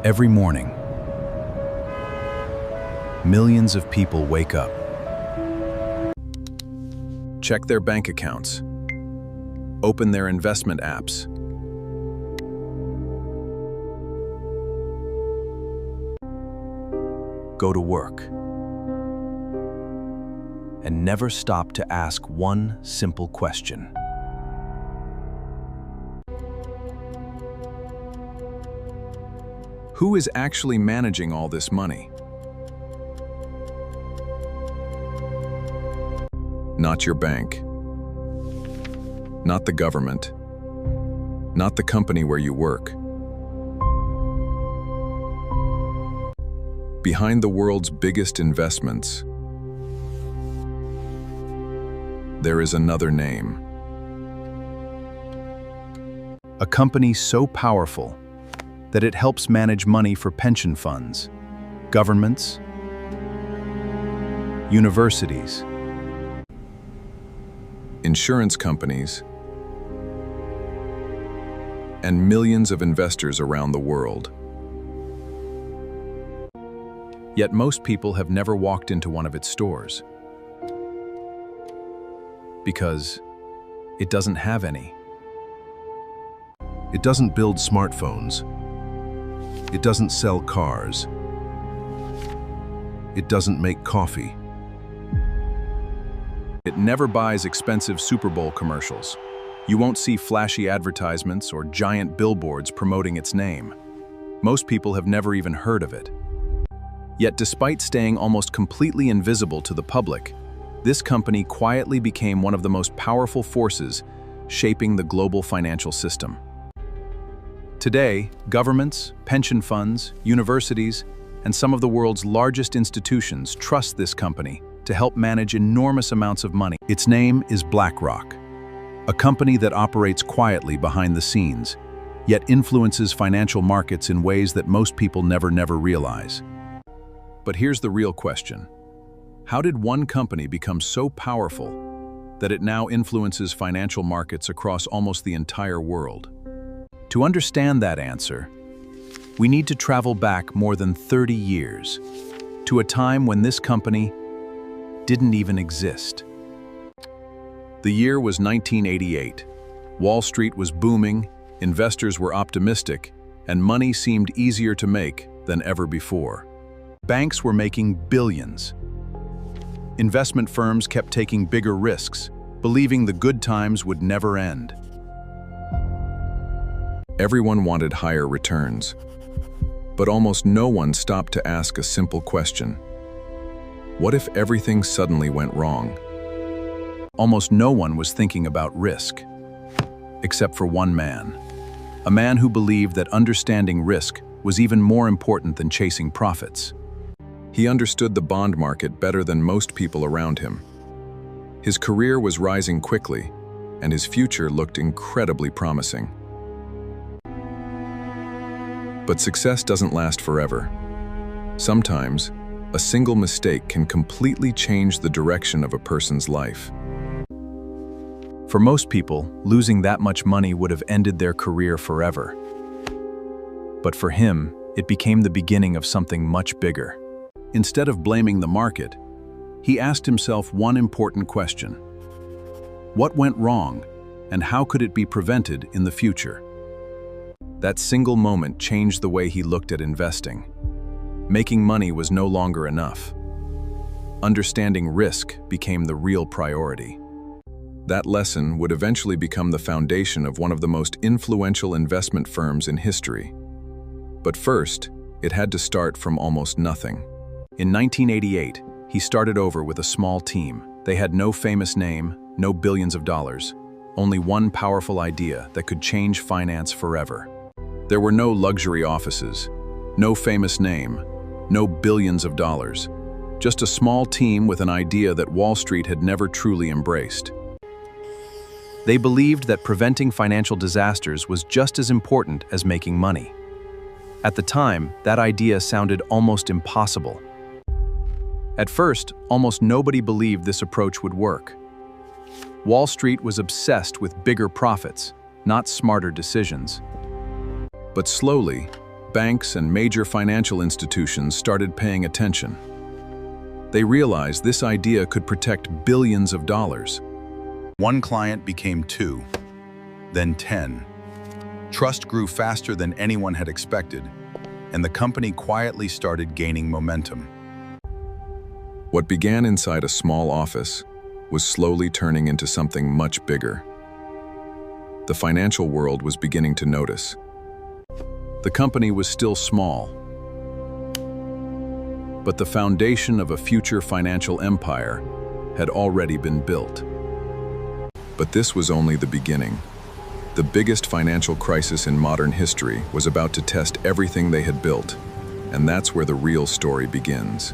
Every morning, millions of people wake up, check their bank accounts, open their investment apps, go to work, and never stop to ask one simple question. Who is actually managing all this money? Not your bank. Not the government. Not the company where you work. Behind the world's biggest investments, there is another name. A company so powerful that it helps manage money for pension funds, governments, universities, insurance companies, and millions of investors around the world. Yet most people have never walked into one of its stores because it doesn't have any. It doesn't build smartphones. It doesn't sell cars. It doesn't make coffee. It never buys expensive Super Bowl commercials. You won't see flashy advertisements or giant billboards promoting its name. Most people have never even heard of it. Yet despite staying almost completely invisible to the public, this company quietly became one of the most powerful forces shaping the global financial system. Today, governments, pension funds, universities, and some of the world's largest institutions trust this company to help manage enormous amounts of money. Its name is BlackRock, a company that operates quietly behind the scenes, yet influences financial markets in ways that most people never realize. But here's the real question. How did one company become so powerful that it now influences financial markets across almost the entire world? To understand that answer, we need to travel back more than 30 years to a time when this company didn't even exist. The year was 1988. Wall Street was booming, investors were optimistic, and money seemed easier to make than ever before. Banks were making billions. Investment firms kept taking bigger risks, believing the good times would never end. Everyone wanted higher returns, but almost no one stopped to ask a simple question. What if everything suddenly went wrong? Almost no one was thinking about risk, except for one man. A man who believed that understanding risk was even more important than chasing profits. He understood the bond market better than most people around him. His career was rising quickly, and his future looked incredibly promising. But success doesn't last forever. Sometimes, a single mistake can completely change the direction of a person's life. For most people, losing that much money would have ended their career forever. But for him, it became the beginning of something much bigger. Instead of blaming the market, he asked himself one important question. What went wrong, and how could it be prevented in the future? That single moment changed the way he looked at investing. Making money was no longer enough. Understanding risk became the real priority. That lesson would eventually become the foundation of one of the most influential investment firms in history. But first, it had to start from almost nothing. In 1988, he started over with a small team. They had no famous name, no billions of dollars, only one powerful idea that could change finance forever. There were no luxury offices, no famous name, no billions of dollars, just a small team with an idea that Wall Street had never truly embraced. They believed that preventing financial disasters was just as important as making money. At the time, that idea sounded almost impossible. At first, almost nobody believed this approach would work. Wall Street was obsessed with bigger profits, not smarter decisions. But slowly, banks and major financial institutions started paying attention. They realized this idea could protect billions of dollars. One client became 2, then 10. Trust grew faster than anyone had expected, and the company quietly started gaining momentum. What began inside a small office was slowly turning into something much bigger. The financial world was beginning to notice. The company was still small, but the foundation of a future financial empire had already been built. But this was only the beginning. The biggest financial crisis in modern history was about to test everything they had built, and that's where the real story begins.